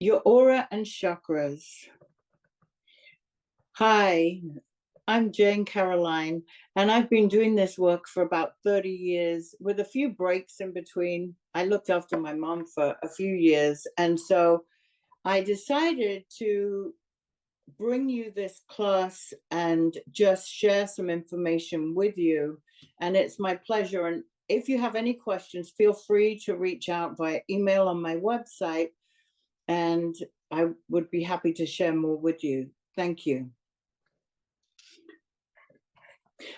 Your aura and chakras. Hi, I'm Jane Caroline, and I've been doing this work for about 30 years with a few breaks in between. I looked after my mom for a few years, and so I decided to bring you this class and just share some information with you. And it's my pleasure. And if you have any questions, feel free to reach out via email on my website, and I would be happy to share more with you. Thank you.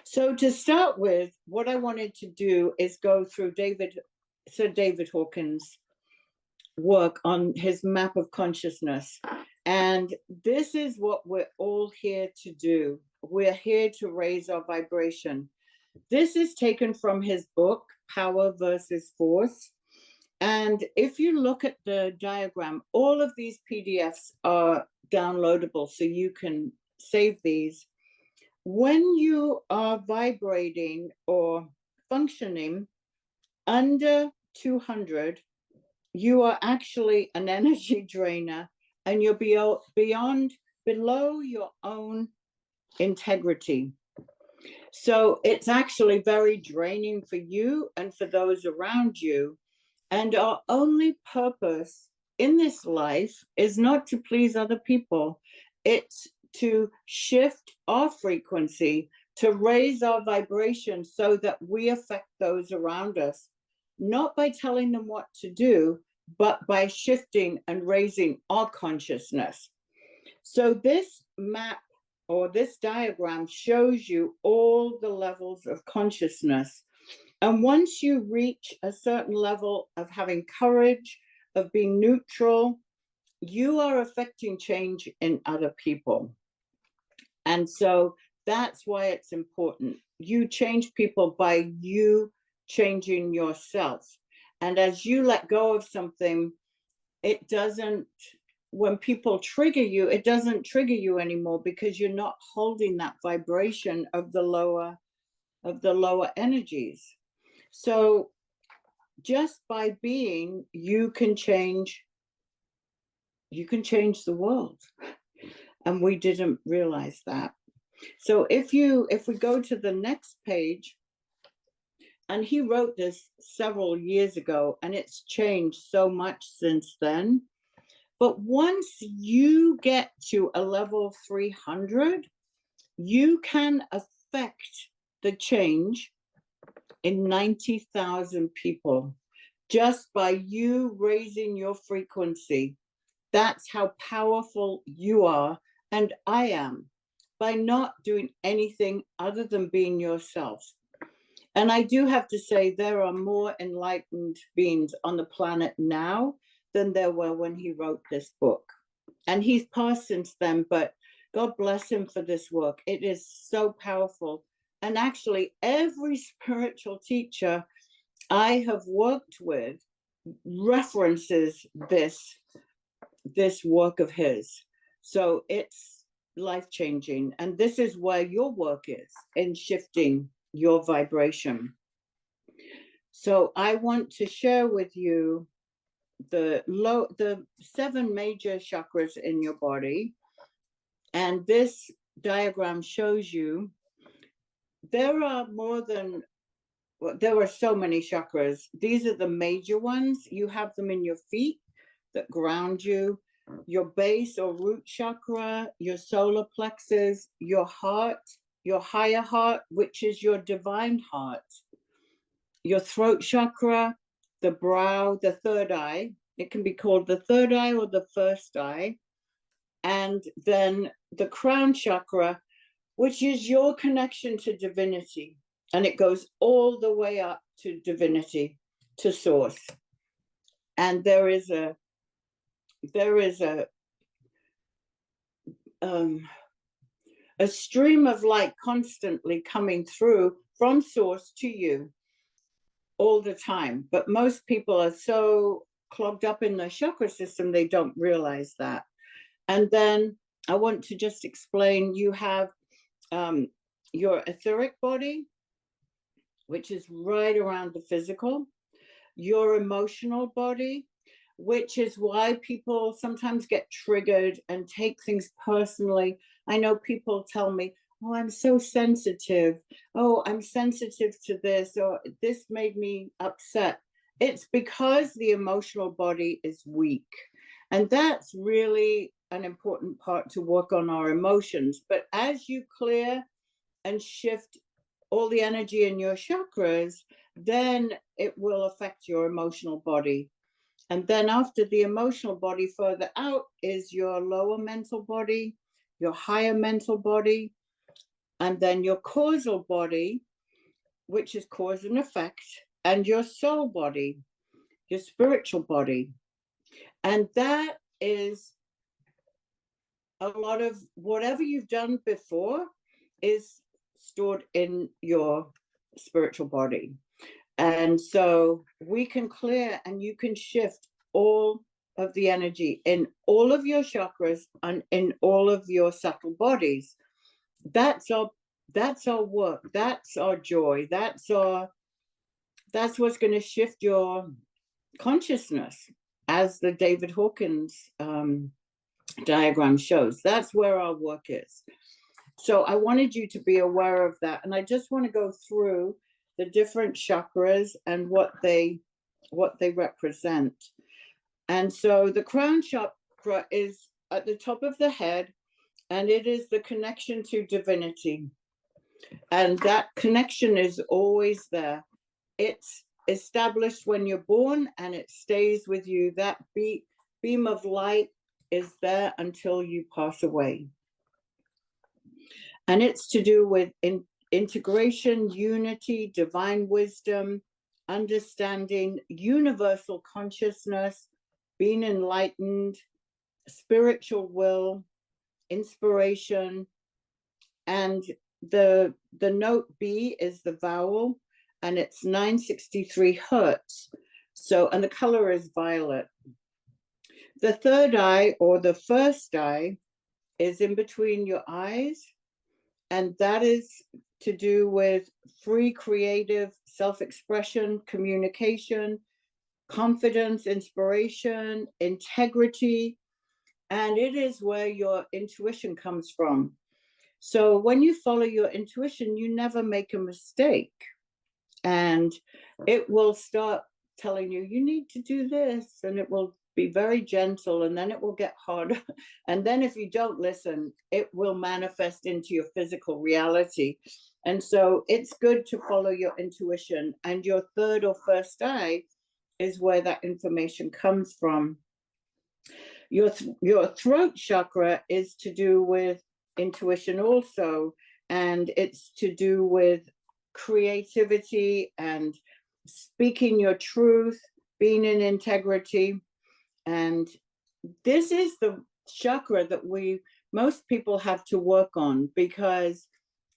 So to start with, what I wanted to do is go through Sir David Hawkins' work on his map of consciousness. And this is what we're all here to do. We're here to raise our vibration. This is taken from his book, Power versus Force. And if you look at the diagram, all of these PDFs are downloadable, so you can save these. When you are vibrating or functioning under 200, you are actually an energy drainer, and you're below your own integrity. So it's actually very draining for you and for those around you. And our only purpose in this life is not to please other people. It's to shift our frequency, to raise our vibration so that we affect those around us, not by telling them what to do, but by shifting and raising our consciousness. So this map or this diagram shows you all the levels of consciousness. And once you reach a certain level of having courage, of being neutral, you are affecting change in other people. And so that's why it's important. You change people by you changing yourself. And as you let go of something, it doesn't, when people trigger you, it doesn't trigger you anymore because you're not holding that vibration of the lower energies. So just by being, you can change the world. And we didn't realize that. So if we go to the next page, and he wrote this several years ago, and it's changed so much since then. But once you get to a level 300, you can affect the change in 90,000 people just by you raising your frequency. That's how powerful you are, and I am, by not doing anything other than being yourself. And I do have to say, there are more enlightened beings on the planet now than there were when he wrote this book. And he's passed since then, but God bless him for this work. It is so powerful. And actually, every spiritual teacher I have worked with references this work of his. So it's life-changing. And this is where your work is, in shifting your vibration. So I want to share with you the 7 major chakras in your body. And this diagram shows you there are so many chakras. These are the major ones. You have them in your feet that ground you, your base or root chakra, your solar plexus, your heart, your higher heart, which is your divine heart, your throat chakra, the brow, the third eye. It can be called the third eye or the first eye. And then the crown chakra, which is your connection to divinity. And it goes all the way up to divinity, to source. And there is a stream of light constantly coming through from source to you all the time. But most people are so clogged up in their chakra system, they don't realize that. And then I want to just explain, you have your etheric body, which is right around the physical, your emotional body, which is why people sometimes get triggered and take things personally. I know people tell me, oh, I'm so sensitive. Oh, I'm sensitive to this, or this made me upset. It's because the emotional body is weak. And that's really an important part to work on our emotions. But as you clear and shift all the energy in your chakras, then it will affect your emotional body. And then after the emotional body, further out is your lower mental body, your higher mental body, and then your causal body, which is cause and effect, and your soul body, your spiritual body. And that is a lot of whatever you've done before is stored in your spiritual body. And so we can clear and you can shift all of the energy in all of your chakras and in all of your subtle bodies. That's our work. That's our joy. That's what's going to shift your consciousness, as the David Hawkins diagram shows. That's where our work is. So I wanted you to be aware of that. And I just want to go through the different chakras and what they represent. And so the crown chakra is at the top of the head, and it is the connection to divinity. And that connection is always there. It's established when you're born and it stays with you. That beam of light is there until you pass away. And it's to do with integration, unity, divine wisdom, understanding, universal consciousness, being enlightened, spiritual will, inspiration. And the note B is the vowel, and it's 963 hertz. So, and the color is violet. The third eye, or the first eye, is in between your eyes, and that is to do with free creative self-expression, communication, confidence, inspiration, integrity, and it is where your intuition comes from. So when you follow your intuition, you never make a mistake, and it will start telling you, you need to do this, and it will be very gentle, and then it will get harder. And then if you don't listen, it will manifest into your physical reality. And so it's good to follow your intuition, and your third or first eye is where that information comes from. Your throat chakra is to do with intuition also, and it's to do with creativity and speaking your truth, being in integrity. And this is the chakra that most people have to work on, because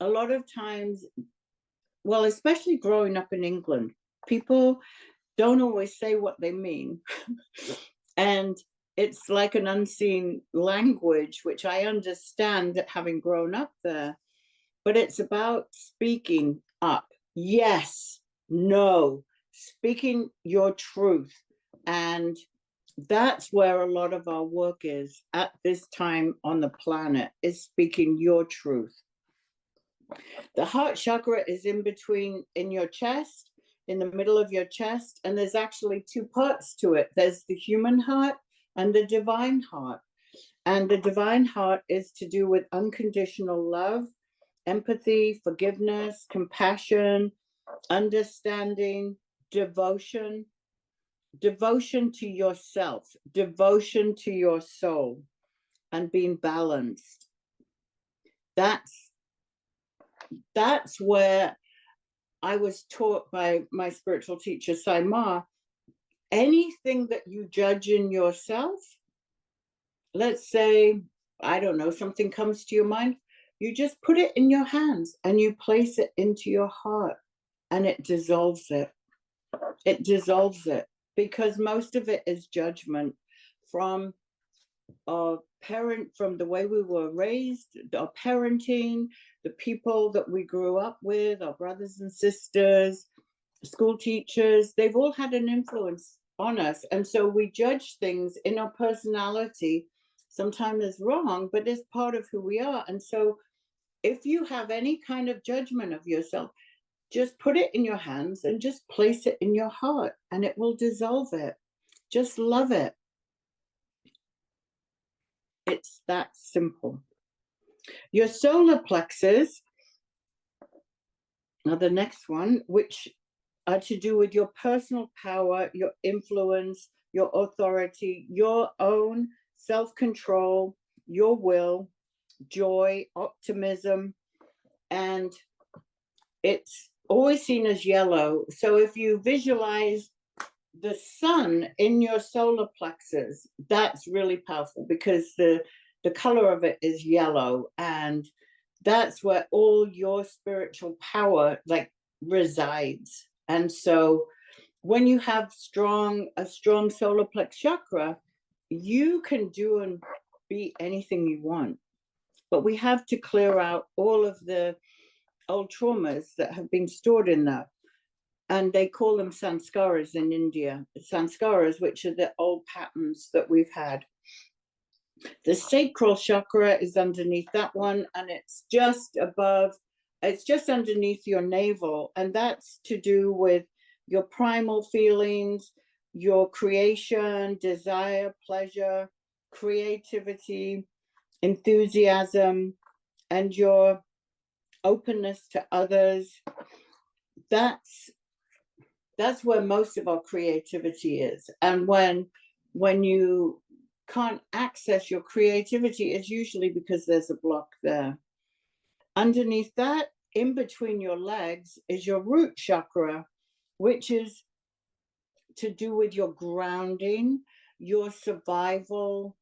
a lot of times, well, especially growing up in England, people don't always say what they mean. And it's like an unseen language, which I understand having grown up there. But it's about speaking up. Yes, no, speaking your truth. And that's where a lot of our work is at this time on the planet, is speaking your truth. The heart chakra is in between, in your chest, in the middle of your chest, and there's actually two parts to it. There's the human heart and the divine heart. And the divine heart is to do with unconditional love, empathy, forgiveness, compassion, understanding, devotion to yourself, devotion to your soul, and being balanced. That's where I was taught by my spiritual teacher, Saima. Anything that you judge in yourself, let's say, I don't know, something comes to your mind, you just put it in your hands and you place it into your heart, and it dissolves it. It dissolves it, because most of it is judgment from our parent, from the way we were raised, our parenting, the people that we grew up with, our brothers and sisters, school teachers. They've all had an influence on us. And so we judge things in our personality, sometimes it's wrong, but it's part of who we are. And so if you have any kind of judgment of yourself, just put it in your hands and just place it in your heart, and it will dissolve it. Just love it. It's that simple. Your solar plexus are the next one, which are to do with your personal power, your influence, your authority, your own self-control, your will, joy, optimism, and it's always seen as yellow. So if you visualize the sun in your solar plexus, that's really powerful, because the color of it is yellow, and that's where all your spiritual power like resides. And so when you have a strong solar plex chakra, you can do and be anything you want. But we have to clear out all of the old traumas that have been stored in that. And they call them sanskaras in India. Sanskaras, which are the old patterns that we've had. The sacral chakra is underneath that one, and it's just above, it's just underneath your navel. And that's to do with your primal feelings, your creation, desire, pleasure, creativity, enthusiasm, and your openness to others. That's where most of our creativity is. And when you can't access your creativity, it's usually because there's a block there. Underneath that, in between your legs, is your root chakra, which is to do with your grounding, your survival.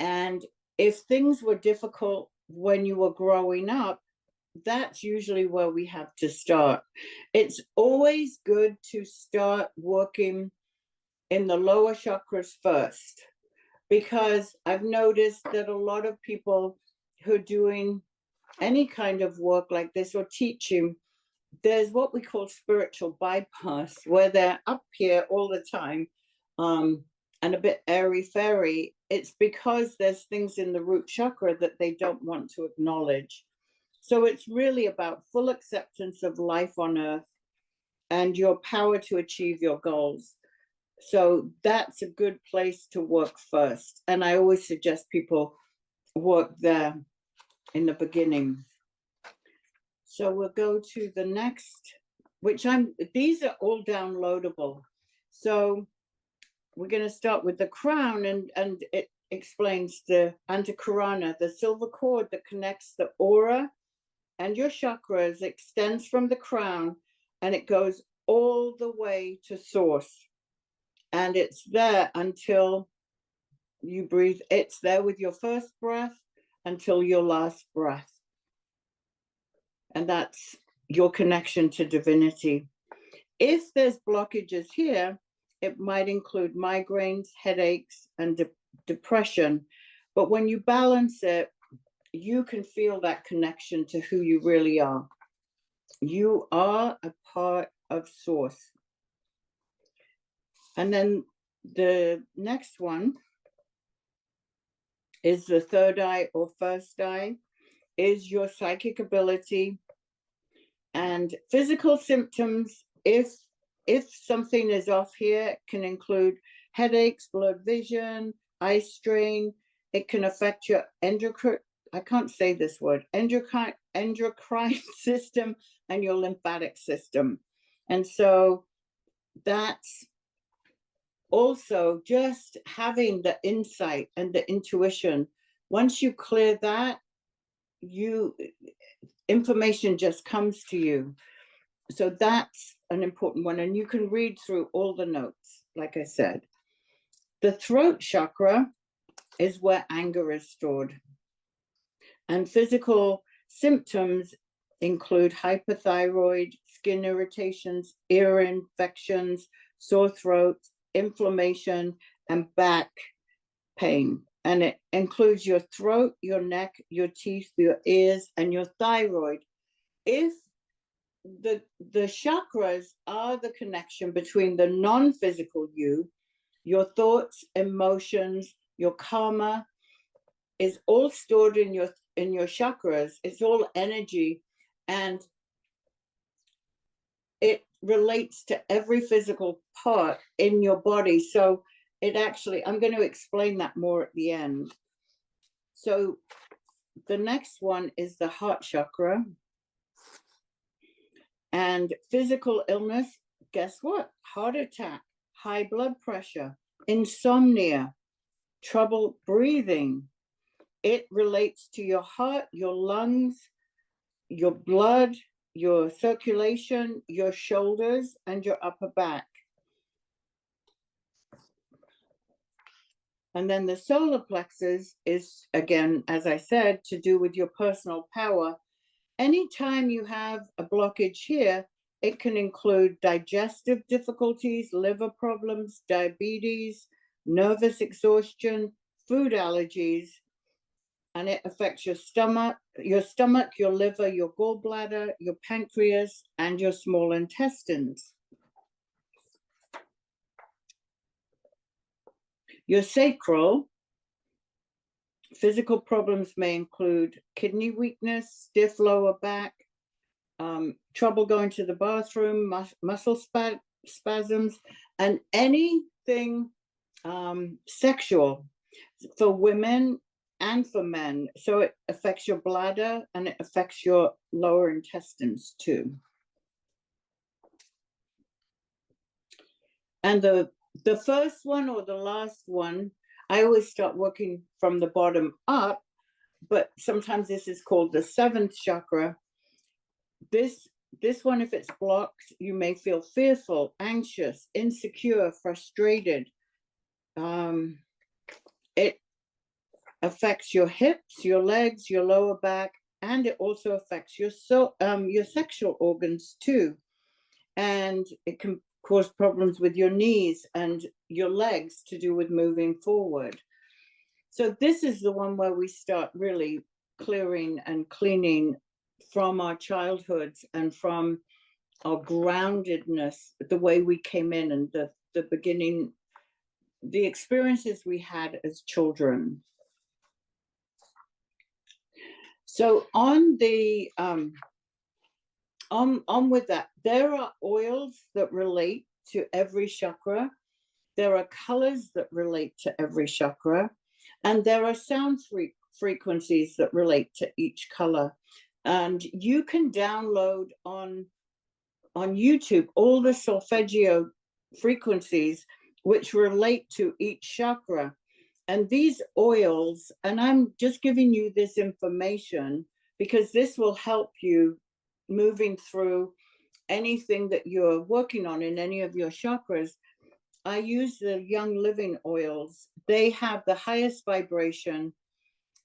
And if things were difficult when you were growing up, that's usually where we have to start. It's always good to start working in the lower chakras first, because I've noticed that a lot of people who are doing any kind of work like this or teaching, there's what we call spiritual bypass, where they're up here all the time and a bit airy-fairy. It's because there's things in the root chakra that they don't want to acknowledge. So it's really about full acceptance of life on earth and your power to achieve your goals. So that's a good place to work first. And I always suggest people work there in the beginning. So we'll go to the next, these are all downloadable. So we're going to start with the crown, and it explains the Antakarana, the silver cord that connects the aura and your chakras, extends from the crown, and it goes all the way to source. And it's there until you breathe. It's there with your first breath until your last breath. And that's your connection to divinity. If there's blockages here, it might include migraines, headaches, and depression. But when you balance it, you can feel that connection to who you really are. You are a part of source. And then the next one is the third eye or first eye, is your psychic ability. And physical symptoms, if something is off here, it can include headaches, blurred vision, eye strain. It can affect your endocrine system and your lymphatic system. And so that's also just having the insight and the intuition. Once you clear that, information just comes to you. So that's an important one. And you can read through all the notes, like I said. The throat chakra is where anger is stored. And physical symptoms include hypothyroid, skin irritations, ear infections, sore throat, inflammation, and back pain. And it includes your throat, your neck, your teeth, your ears, and your thyroid. If the chakras are the connection between the non-physical you Your thoughts, emotions, your karma is all stored in your chakras. It's all energy, and it relates to every physical part in your body. So it actually, I'm going to explain that more at the end. So the next one is the heart chakra. And physical illness, guess what? Heart attack, high blood pressure, insomnia, trouble breathing. It relates to your heart, your lungs, your blood, your circulation, your shoulders, and your upper back. And then the solar plexus is, again, as I said, to do with your personal power. Anytime you have a blockage here, it can include digestive difficulties, liver problems, diabetes, nervous exhaustion, food allergies, and it affects your stomach, your liver, your gallbladder, your pancreas, and your small intestines. Your sacral, physical problems may include kidney weakness, stiff lower back, trouble going to the bathroom, muscle spasms, and anything sexual for women and for men. So it affects your bladder and it affects your lower intestines too. And the first one or the last one, I always start working from the bottom up, but sometimes this is called the seventh chakra. This one, if it's blocked, you may feel fearful, anxious, insecure, frustrated. It affects your hips, your legs, your lower back, and it also affects your sexual organs too. And it can cause problems with your knees and your legs to do with moving forward. So this is the one where we start really clearing and cleaning from our childhoods and from our groundedness, the way we came in and the beginning, the experiences we had as children. So on the on with that, there are oils that relate to every chakra. There are colors that relate to every chakra, and there are sound frequencies that relate to each color. And you can download on YouTube all the solfeggio frequencies which relate to each chakra. And these oils, and I'm just giving you this information because this will help you moving through anything that you're working on in any of your chakras. I use the Young Living oils. They have the highest vibration.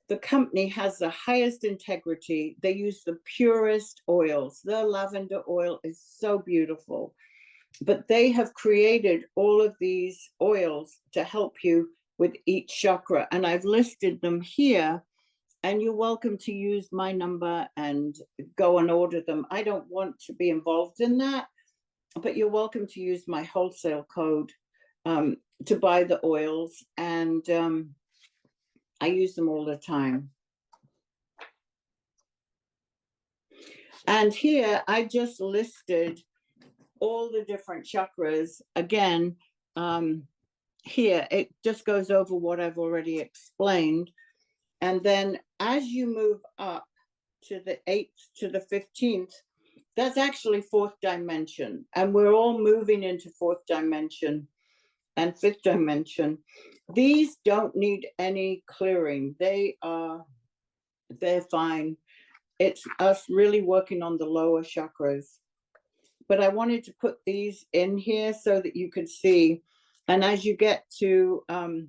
The company has the highest integrity. They use the purest oils. Their lavender oil is so beautiful. But they have created all of these oils to help you with each chakra. And I've listed them here. And you're welcome to use my number and go and order them. I don't want to be involved in that, but you're welcome to use my wholesale code to buy the oils. And I use them all the time. And here I just listed all the different chakras. Again, here it just goes over what I've already explained. And then as you move up to the 8th to the 15th, that's actually fourth dimension. And we're all moving into fourth dimension and fifth dimension. These don't need any clearing. They're fine. It's us really working on the lower chakras. But I wanted to put these in here so that you could see. And as you get to the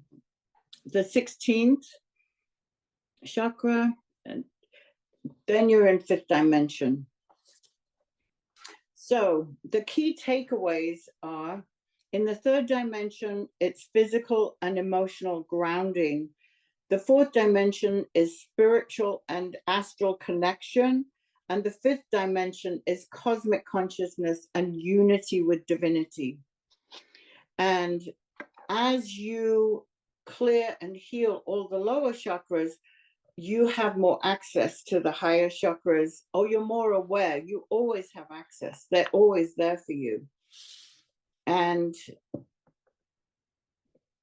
16th chakra, and then you're in fifth dimension. So the key takeaways are, in the third dimension, it's physical and emotional grounding. The fourth dimension is spiritual and astral connection. And the fifth dimension is cosmic consciousness and unity with divinity. And as you clear and heal all the lower chakras, you have more access to the higher chakras, or you're more aware. You always have access. They're always there for you. And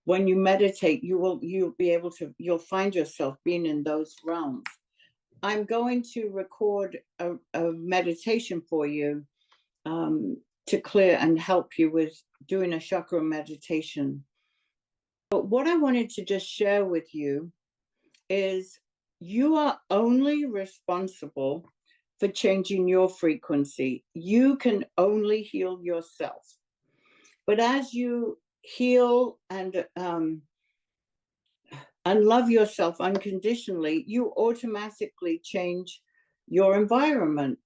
when you meditate, you'll be able to, you'll find yourself being in those realms. I'm going to record a meditation for you to clear and help you with doing a chakra meditation. But what I wanted to just share with you is you are only responsible for changing your frequency. You can only heal yourself. But as you heal and love yourself unconditionally, you automatically change your environment.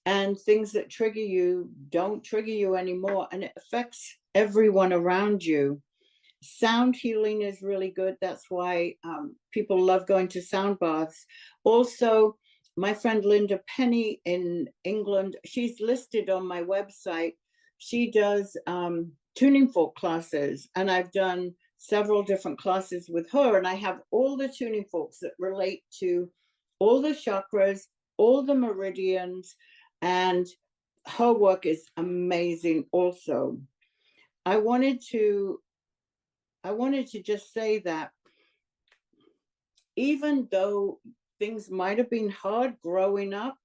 And things that trigger you don't trigger you anymore. And it affects everyone around you. Sound healing is really good. That's why people love going to sound baths. Also, my friend Linda Penny in England, she's listed on my website. She does tuning fork classes, and I've done several different classes with her, and I have all the tuning forks that relate to all the chakras, all the meridians, and her work is amazing also. I wanted to just say that even though things might have been hard growing up,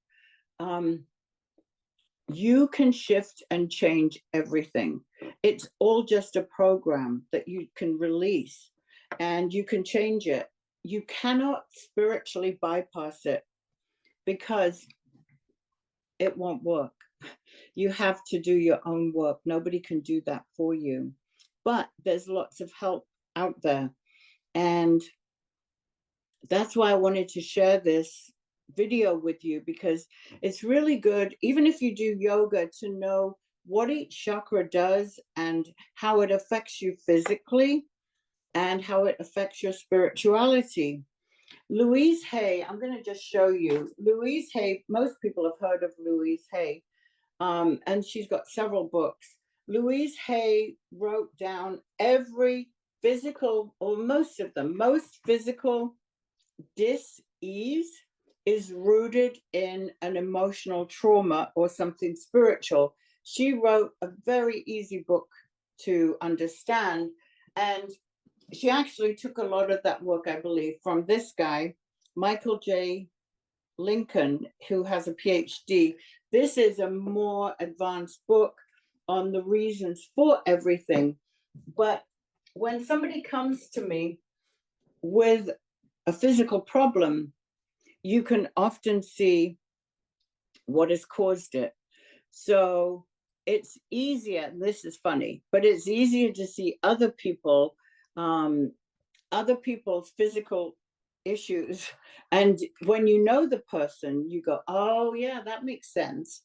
you can shift and change everything. It's all just a program that you can release, and you can change it. You cannot spiritually bypass it because it won't work. You have to do your own work. Nobody can do that for you. But there's lots of help out there. And that's why I wanted to share this video with you, because it's really good, even if you do yoga, to know what each chakra does and how it affects you physically and how it affects your spirituality. Louise Hay, I'm going to just show you. Louise Hay, most people have heard of Louise Hay, and she's got several books. Louise Hay wrote down every physical, or most of them, most physical dis-ease is rooted in an emotional trauma or something spiritual. She wrote a very easy book to understand, and she actually took a lot of that work, I believe, from this guy, Michael J. Lincoln, who has a PhD. This is a more advanced book on the reasons for everything. But when somebody comes to me with a physical problem, you can often see what has caused it. So it's easier, this is funny, but it's easier to see other people's physical issues. And when you know the person, you go, oh yeah, that makes sense.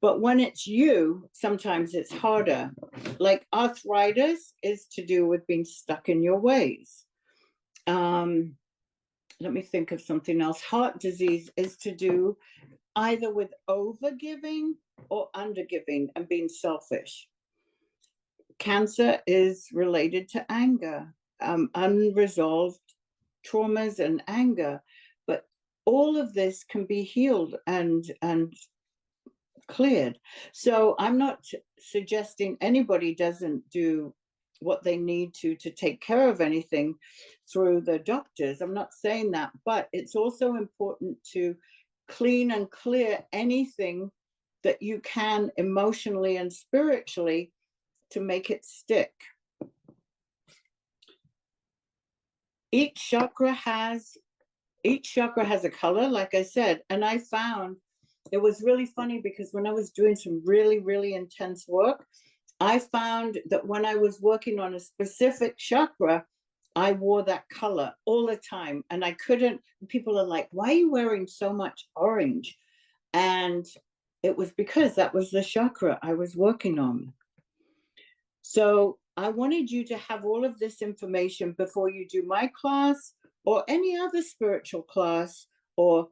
But when it's you, sometimes it's harder. Like arthritis is to do with being stuck in your ways. Let me think of something else. Heart disease is to do either with overgiving or undergiving and being selfish. Cancer is related to anger, unresolved traumas and anger. But all of this can be healed and cleared. So I'm not suggesting anybody doesn't do what they need to take care of anything through the doctors. I'm not saying that, but it's also important to clean and clear anything that you can emotionally and spiritually to make it stick. Each chakra has a color, like I said, and I found it was really funny because when I was doing some really, really intense work, I found that when I was working on a specific chakra, I wore that color all the time. And I couldn't, people are like, why are you wearing so much orange? And it was because that was the chakra I was working on. So I wanted you to have all of this information before you do my class or any other spiritual class or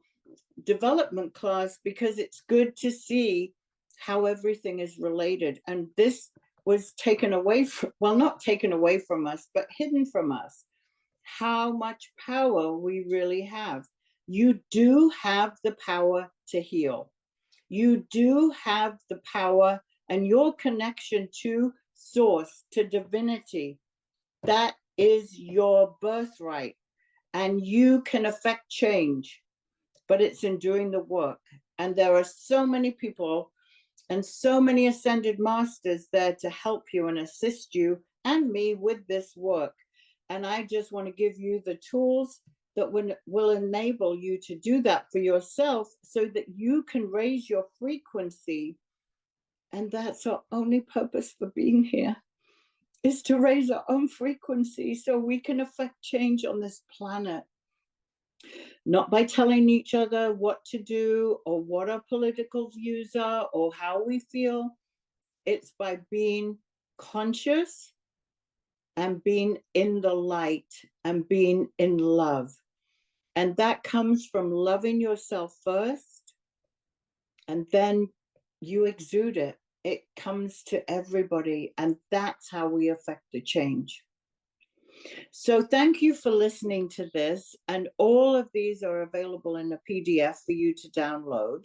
development class, because it's good to see how everything is related. And this was taken away from, well, not taken away from us, but hidden from us, how much power we really have. You do have the power to heal. You do have the power, and your connection to source, to divinity, that is your birthright. And you can affect change, but it's in doing the work. And there are so many people and so many ascended masters there to help you and assist you and me with this work. And I just want to give you the tools that will enable you to do that for yourself, so that you can raise your frequency. And that's our only purpose for being here, is to raise our own frequency so we can affect change on this planet. Not by telling each other what to do or what our political views are or how we feel. It's by being conscious and being in the light and being in love. And that comes from loving yourself first, and then you exude it. It comes to everybody, and that's how we affect the change. So thank you for listening to this, and all of these are available in a PDF for you to download.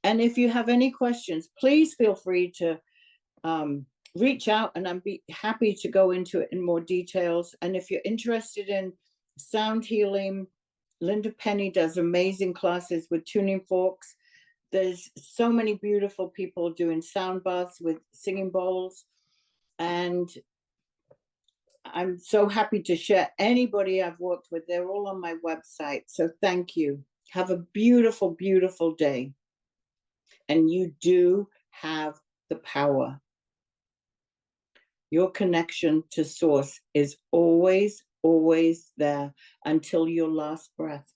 And if you have any questions, please feel free to reach out, and I'd be happy to go into it in more details. And if you're interested in sound healing, Linda Penny does amazing classes with tuning forks. There's so many beautiful people doing sound baths with singing bowls. And I'm so happy to share anybody I've worked with. They're all on my website. So thank you. Have a beautiful, beautiful day. And you do have the power. Your connection to source is always, always there until your last breath.